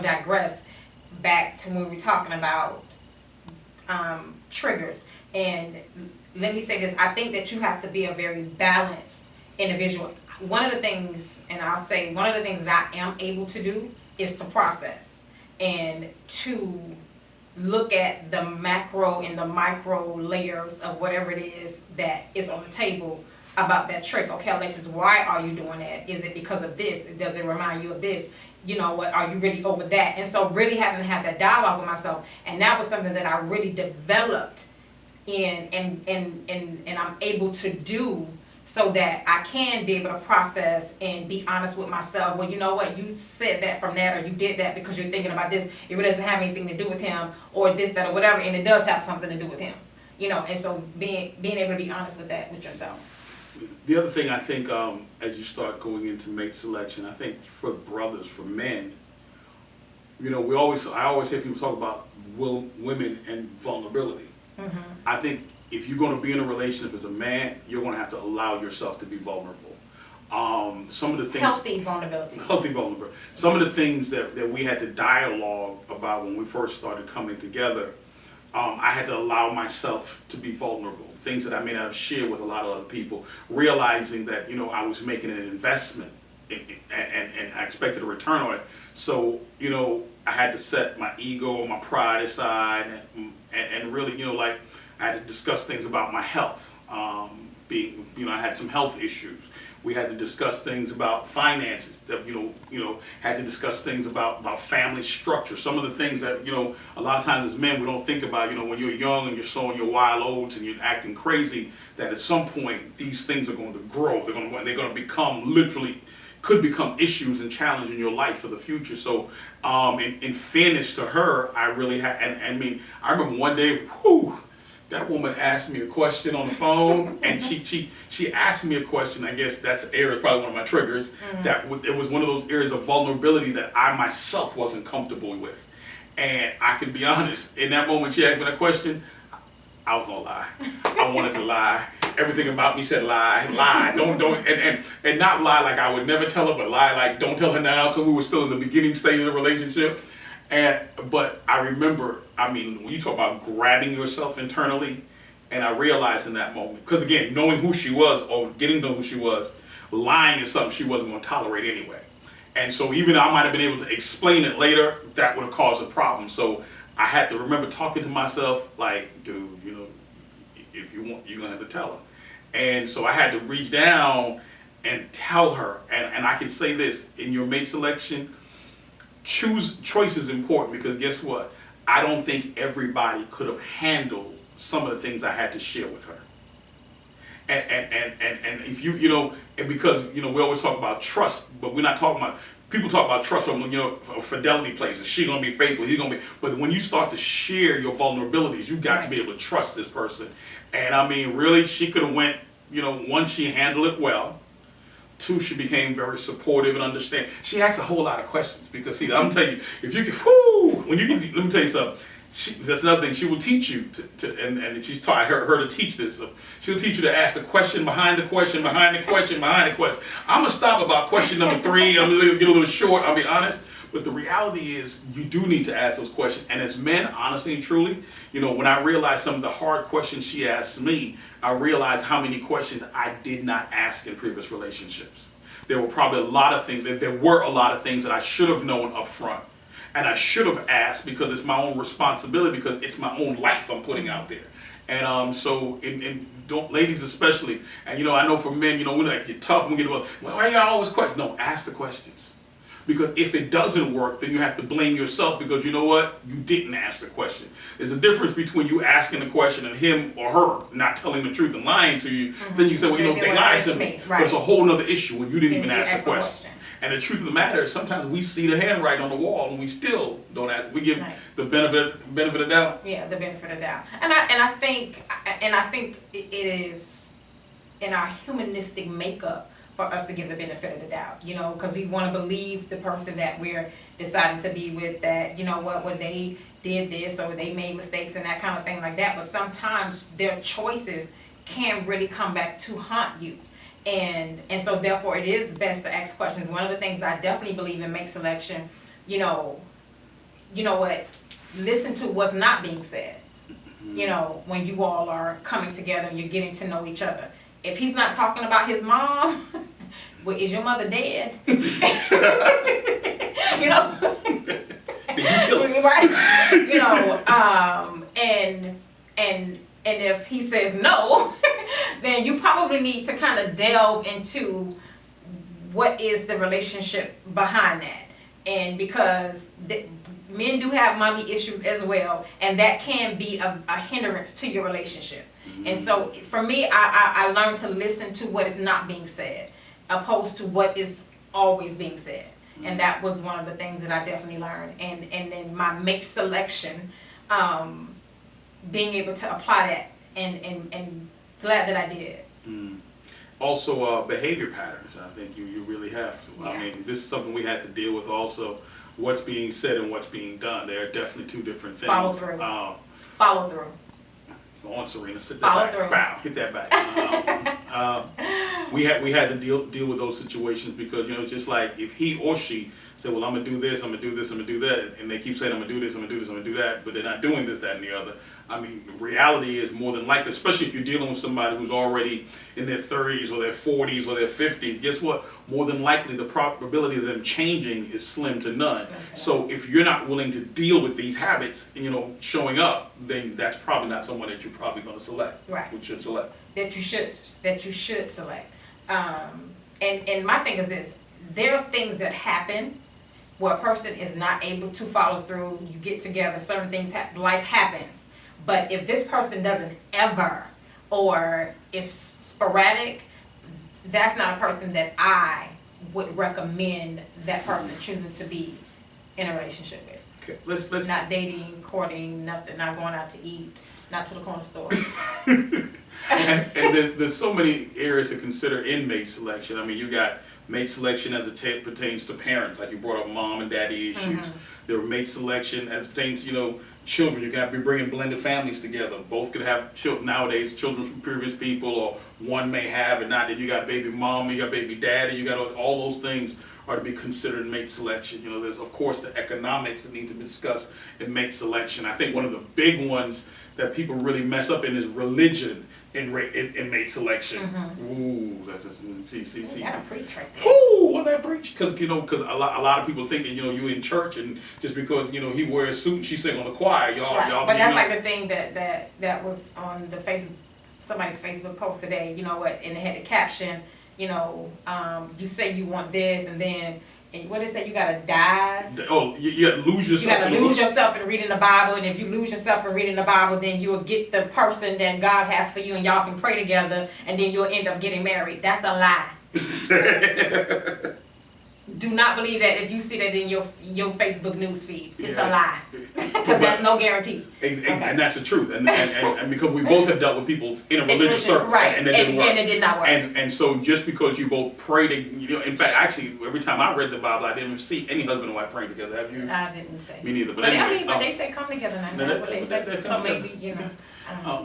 to digress back to when we were talking about triggers. And let me say this, I think that you have to be a very balanced individual. One of the things, and I'll say one of the things that I am able to do is to process and to look at the macro and the micro layers of whatever it is that is on the table about that trick. Okay, Alexis, why are you doing that? Is it because of this? Does it remind you of this? You know what, are you really over that? And so really having to have that dialogue with myself, and that was something that I really developed in and I'm able to do, so that I can be able to process and be honest with myself. Well, you know what, you said that from that, or you did that because you're thinking about this. It really doesn't have anything to do with him, or this, that, or whatever, and it does have something to do with him. You know, and so being able to be honest with that with yourself. The other thing I think, as you start going into mate selection, I think for brothers, for men, you know, I always hear people talk about women and vulnerability. Mm-hmm. I think if you're going to be in a relationship as a man, you're going to have to allow yourself to be vulnerable. Some of the things, healthy vulnerability. Some of the things that we had to dialogue about when we first started coming together, I had to allow myself to be vulnerable. Things that I may not have shared with a lot of other people, realizing that, you know, I was making an investment and I expected a return on it. So, you know, I had to set my ego and my pride aside and really, you know, like, I had to discuss things about my health. You know, I had some health issues. We had to discuss things about finances. That you know, had to discuss things about family structure. Some of the things that, you know, a lot of times as men we don't think about. You know, when you're young and you're sowing your wild oats and you're acting crazy, that at some point these things are going to grow. They're going to become could become issues and challenge in your life for the future. So, in fairness to her, I really had. And I mean, I remember one day, that woman asked me a question on the phone, and she asked me a question. I guess that's area probably one of my triggers. Mm-hmm. It was one of those areas of vulnerability that I myself wasn't comfortable with. And I can be honest, in that moment she asked me that question, I was gonna lie. I wanted to lie. Everything about me said lie, don't, and not lie like I would never tell her, but lie like don't tell her now, because we were still in the beginning stage of the relationship. But I remember, I mean, when you talk about grabbing yourself internally, and I realized in that moment, because again, knowing who she was or getting to know who she was, lying is something she wasn't going to tolerate anyway. And so even though I might have been able to explain it later, that would have caused a problem. So I had to remember talking to myself like, dude, you know, if you want, you're going to have to tell her. And so I had to reach down and tell her. And I can say this, in your mate selection, choice is important, because guess what? I don't think everybody could have handled some of the things I had to share with her. And if you know, and because, you know, we always talk about trust, but we're not talking about, people talk about trust on, you know, fidelity places. She's going to be faithful, he's going to be, but when you start to share your vulnerabilities, you got to be able to trust this person. And I mean, really, she could have went, you know, one, she handled it well. Two, she became very supportive and understanding. She asked a whole lot of questions, because see, I'm telling you, if you can, when you can, let me tell you something. That's another thing. She will teach you and she's taught her to teach this. So she'll teach you to ask the question behind the question, behind the question, behind the question. I'm gonna stop about question number 3. I'm gonna get a little short. I'll be honest. But the reality is, you do need to ask those questions. And as men, honestly and truly, you know, when I realized some of the hard questions she asked me, I realized how many questions I did not ask in previous relationships. There were probably a lot of things that I should have known up front. And I should have asked, because it's my own responsibility, because it's my own life I'm putting out there. And so, don't, ladies especially, and you know, I know for men, you know, we like get tough, we get well, why y'all always question? No, ask the questions. Because if it doesn't work, then you have to blame yourself, because you know what? You didn't ask the question. There's a difference between you asking the question and him or her not telling the truth and lying to you. Mm-hmm. Then you say, well, you know, they lied to me. Right. But it's a whole other issue when you didn't even ask the question. And the truth of the matter is, sometimes we see the handwriting on the wall and we still don't ask. We give the benefit of doubt. Yeah, the benefit of doubt. And I think it is in our humanistic makeup for us to give the benefit of the doubt, you know, because we want to believe the person that we're deciding to be with, that, you know what, well, they did this or they made mistakes and that kind of thing like that. But sometimes their choices can really come back to haunt you. And so therefore it is best to ask questions. One of the things I definitely believe in mate selection, you know, you know what, listen to what's not being said. You know, when you all are coming together and you're getting to know each other. If he's not talking about his mom, well, is your mother dead? You know? Did you kill her? Right? You know, and if he says no, then you probably need to kind of delve into what is the relationship behind that. And because men do have mommy issues as well, and that can be a hindrance to your relationship. And so for me, I learned to listen to what is not being said, opposed to what is always being said. And that was one of the things that I definitely learned. And then my mate selection, being able to apply that, and glad that I did. Also, behavior patterns. I think you really have to. Yeah. I mean, this is something we had to deal with also. What's being said and what's being done. They are definitely two different things. Follow through. Follow through. Go on, Serena. Sit that Follow back. through. Bow. Hit that back. We had to deal with those situations because, you know, just like if he or she said, well, I'm gonna do this, I'm gonna do this, I'm gonna do that, and they keep saying I'm gonna do this, I'm gonna do this, I'm gonna do that, but they're not doing this, that, and the other. I mean, the reality is more than likely, especially if you're dealing with somebody who's already in their 30s or their 40s or their 50s, guess what? More than likely, the probability of them changing is slim to none. So if you're not willing to deal with these habits, you know, showing up, then that's probably not someone that you're probably going to select. Right. We should select. That you should select. And my thing is this: there are things that happen where a person is not able to follow through. You get together, certain things, life happens. But if this person doesn't ever, or is sporadic, that's not a person that I would recommend that person choosing to be in a relationship with. Okay, let's Not dating, courting, nothing, not going out to eat, not to the corner store. and there's so many areas to consider in mate selection. I mean, you got mate selection as it pertains to parents, like you brought up mom and daddy issues. There are mate selection as it pertains to, you know, children. You can be bringing blended families together. Both could have children nowadays, children from previous people, or one may have and not. Then you got baby mom, you got baby daddy, you got all those things are to be considered in mate selection. You know, there's of course the economics that need to be discussed in mate selection. I think one of the big ones that people really mess up in is religion in mate selection. Ooh, that's see. You gotta preach right there. Ooh, what that preach? Because you know, because a lot of people thinking, you know, you in church and just because, you know, he wears a suit and she sing on the choir, y'all. But that's like the thing that was on the somebody's Facebook post today. You know what? And they had the caption. You know, you say you want this, and then what they say, you gotta die. Oh, you gotta lose yourself. You gotta lose yourself in reading the Bible, and if you lose yourself in reading the Bible, then you'll get the person that God has for you, and y'all can pray together, and then you'll end up getting married. That's a lie. Do not believe that if you see that in your Facebook news feed. It's a lie. Because that's no guarantee. And that's the truth. And because we both have dealt with people in a religious circle. Right. And it didn't work. And it did not work. And so just because you both pray to, you know, in fact, actually, every time I read the Bible, I didn't see any husband and wife praying together. Have you? I didn't say. Me neither. But Anyway, I mean, but they say come together now. That's what they say. So maybe, you know.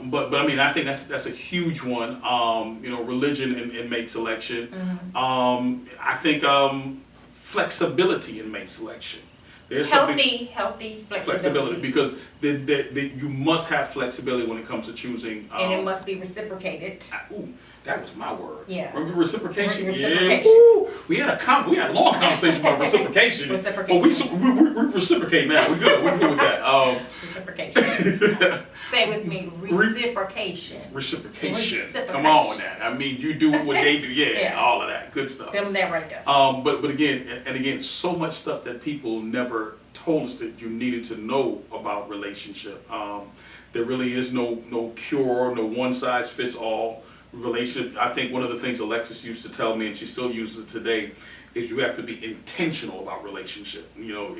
But I mean, I think that's a huge one. You know, religion in mate selection. I think flexibility in mate selection. There's healthy flexibility. Because you must have flexibility when it comes to choosing. And it must be reciprocated. Ooh, that was my word. Yeah. Remember reciprocation? Reciprocation. Yeah. Ooh, we had a long conversation about reciprocation. Reciprocation. Well, we reciprocate now. We're good with that. Reciprocation. Say it with me. Reciprocation. Come on now. I mean, you do what they do. Yeah. All of that. Good stuff. Them that right there. But again, so much stuff that people never told us that you needed to know about relationship. There really is no cure, no one size fits all relationship. I think one of the things Alexis used to tell me, and she still uses it today, is you have to be intentional about relationship. You know,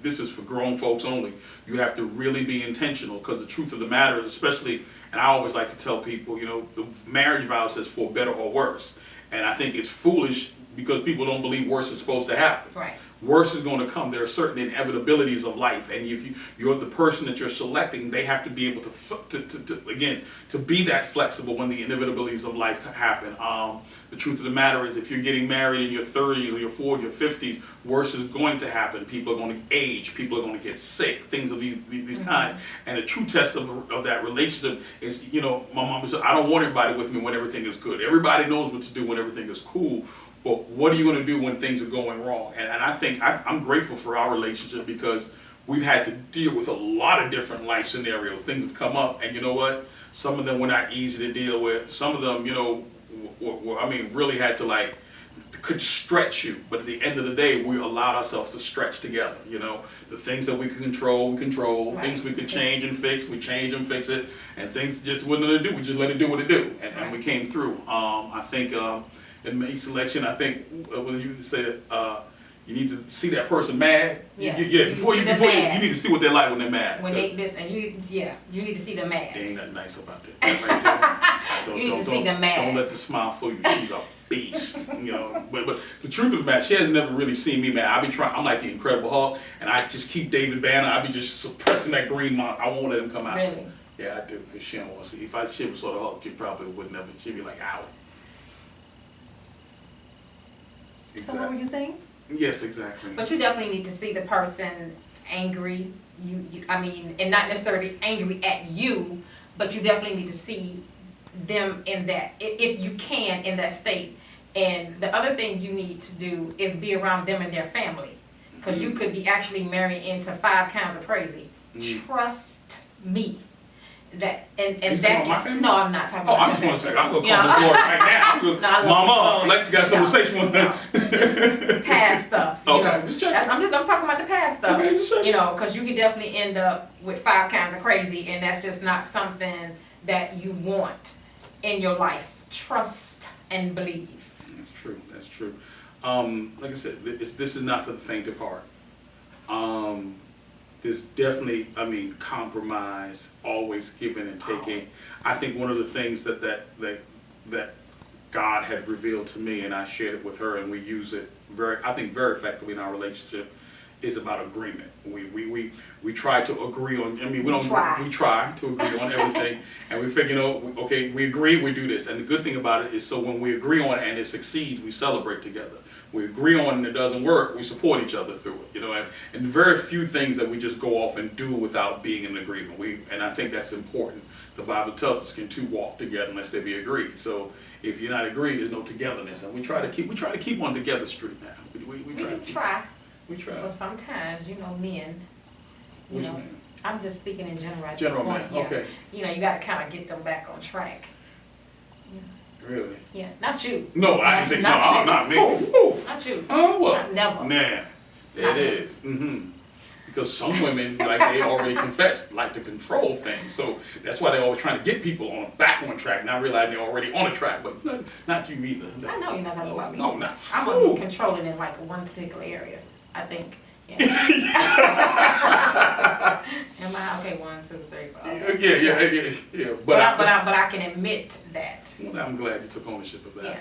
this is for grown folks only. You have to really be intentional, because the truth of the matter is, especially, and I always like to tell people, you know, the marriage vow says for better or worse. And I think it's foolish because people don't believe worse is supposed to happen. Right. Worse is going to come. There are certain inevitabilities of life, and if you're the person that you're selecting, they have to be able to be that flexible when the inevitabilities of life happen. The truth of the matter is, if you're getting married in your 30s or your 40s or 50s, worse is going to happen. People are going to age. People are going to get sick. Things of these kinds. And the true test of that relationship is, you know, my mom said, I don't want everybody with me when everything is good. Everybody knows what to do when everything is cool. But what are you going to do when things are going wrong? And I think I'm grateful for our relationship, because we've had to deal with a lot of different life scenarios. Things have come up, and you know what? Some of them were not easy to deal with. Some of them, you know, really had to could stretch you. But at the end of the day, we allowed ourselves to stretch together. You know, the things that we could control, we control. Right. Things we could change and fix, we change and fix it. And things just wouldn't let it do. We just let it do what it do, and we came through. I think. In mate selection, I think, what did you say that you need to see that person mad? Yeah. Before you need to see what they're like when they're mad. When they listen, you need to see them mad. There ain't nothing nice about that. Right there. You need to see them mad. Don't let the smile fool you. She's a beast, you know. But the truth of the matter, she has never really seen me mad. I'm like the Incredible Hulk, and I just keep David Banner. I be just suppressing that green mark. I won't let him come out. Really? Yeah, I do, because she don't want to see. If she was sort of Hulk, she probably would never. She'd be like, ow. So what were you saying? Yes, exactly. But you definitely need to see the person angry. And not necessarily angry at you, but you definitely need to see them in that, if you can, in that state. And the other thing you need to do is be around them and their family, because you could be actually married into 5 kinds of crazy. Trust me. That and you that about my family? No, I'm not talking about. I just want to say, I'm gonna call this boy right now. I'm gonna, Mama, Alexis got something to say. She want Just past stuff. You Okay, know, just checking. I'm talking about the past stuff. Okay, just checking. You know, because you could definitely end up with 5 kinds of crazy, and that's just not something that you want in your life. Trust and believe. That's true. That's true. Like I said, this is not for the faint of heart. There's definitely, compromise, always giving and taking. Always. I think one of the things that God had revealed to me, and I shared it with her, and we use it very effectively in our relationship, is about agreement. We try to agree on. We try to agree on everything, and we figure, okay, we agree, we do this. And the good thing about it is, so when we agree on it and it succeeds, we celebrate together. We agree on it and it doesn't work, we support each other through it. And very few things that we just go off and do without being in agreement. And I think that's important. The Bible tells us, can two walk together unless they be agreed? So if you're not agreed, there's no togetherness. And we try to keep on together street now. We try. But sometimes, men, Which man? I'm just speaking in general at General this point. man, okay. You got to kind of get them back on track. Really? Yeah, not you. No, I didn't say, not me. Ooh, not you. Oh, well. Never. Nah, there Not it is. Because some women, they already confessed, like to control things. So that's why they're always trying to get people back on track, not realizing they're already on a track. But not you either. I know you're not talking about me. No, not. I'm gonna be controlling in one particular area, I think. Yeah. Am I okay? 1, 2, 3, 4. Yeah. But I can admit that. Well, I'm glad you took ownership of that. Yeah.